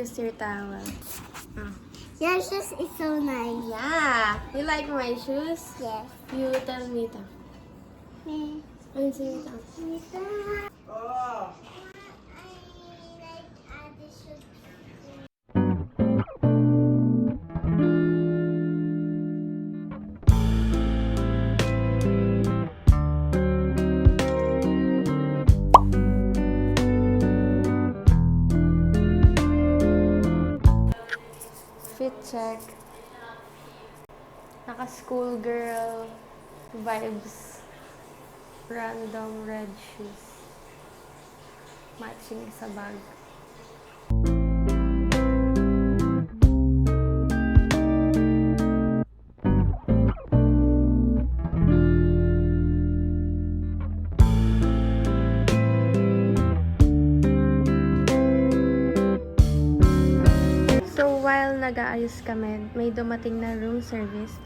use your towel. Oh. Your shoes is so nice. Yeah. You like my shoes? Yes. You tell Mita. Me. Ayun si Mita. Fit check. Naka-school girl vibes. Random red shoes. Matching sa bag. So while nag-aayos kami, may dumating na room service.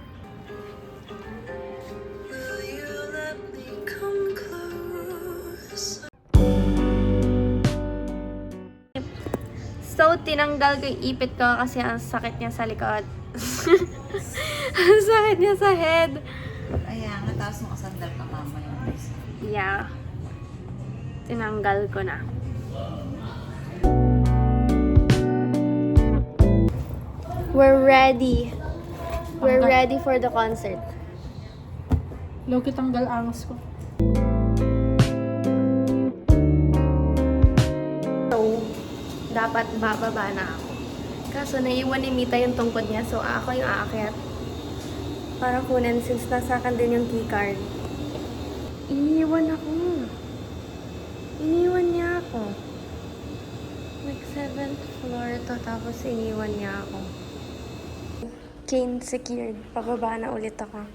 So, tinanggal ko yung ipit ko kasi ang sakit niya sa likod. Ang sakit niya sa head. Ayan, tapos makasandal ka mamaya. Yeah. Tinanggal ko na. We're ready. We're ready for the concert. Loki tanggal angas ko. So, dapat bababa na ako. Kaso naiwan ni Mita yung tungkod niya, so ako yung aakyat. Para kunin since nasa akin din yung keycard. Iniwan ako. Iniwan niya ako. Like 7th floor to, tapos iniwan niya ako. Chain secured. Pababa na ulit ako.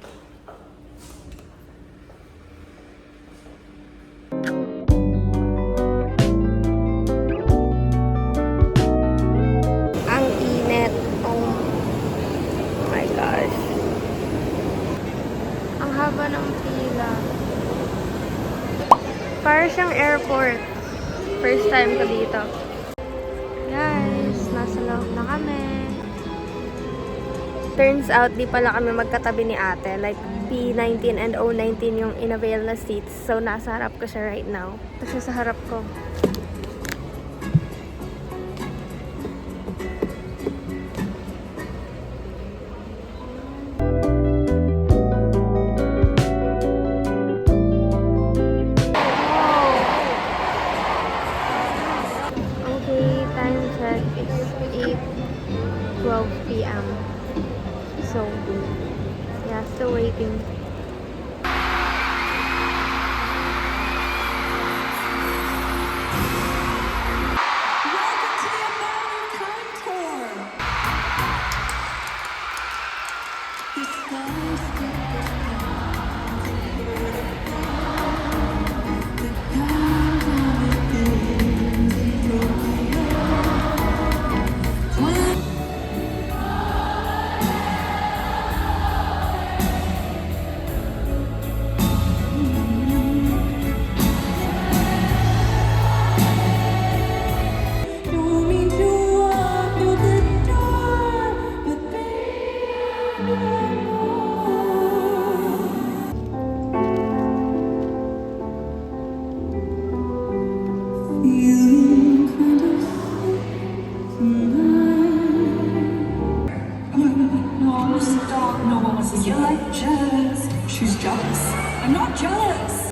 Ang init. Oh my gosh. Ang haba ng pila. Para siyang airport. First time ko dito. Guys, nasa loob na kami. Turns out, di pala kami magkatabi ni ate. Like, P19 and O19 yung in-avail na seats. So, nasa harap ko siya right now. Ito siya sa harap ko. Okay, time check is 8:12 p.m. So, yeah, still waiting. Welcome to the American Tour. The skies get No, stop. No one wants to. You're like jealous. She's jealous. I'm not jealous.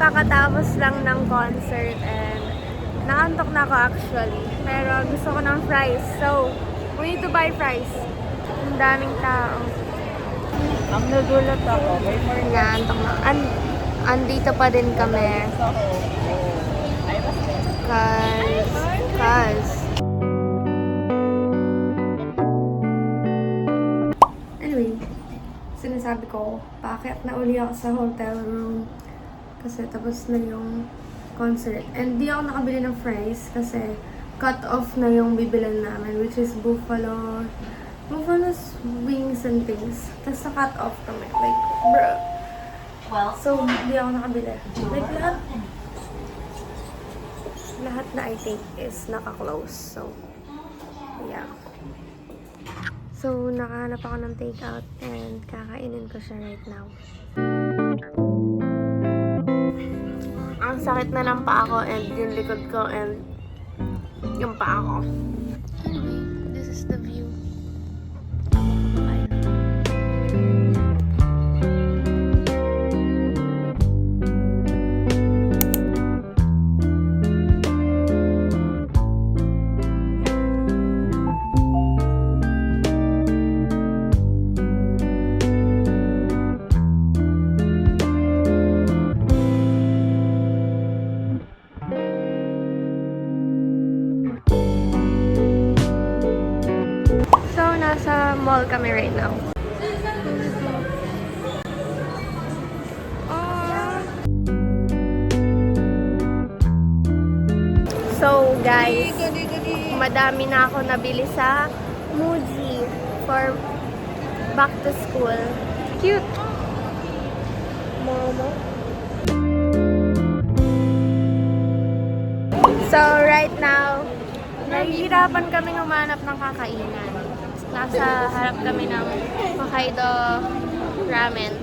kakatapos lang ng concert and naantok na ako actually. Pero gusto ko ng fries. So, we need to buy fries. Ang daming tao. Ang nagulat ako. May more Naantok na. Andito pa din kami. Cause anyway, sinasabi ko, paakyat na uli ako sa hotel room kasi tapos na yung concert. And di ako nakabili ng fries kasi cut off na yung bibilan namin, which is buffalo's wings and things. Tapos na-cut off kami. Like, bruh. Well, So, di ako nakabili. Like, lahat na I think is naka-close. So, yeah. So, nakahanap ako ng takeout and kakainin ko siya right now. Ang sakit na ng paa ko and yung likod ko and yung paa ko. Anyway, this is the view. Bye. So, nasa mall kami right now. So, guys, madami na ako nabili sa Muji for back to school. Cute! Momo. So, right now, nahihirapan kami humanap ng kakainan. Nasa harap kami ng Hokkaido ramen.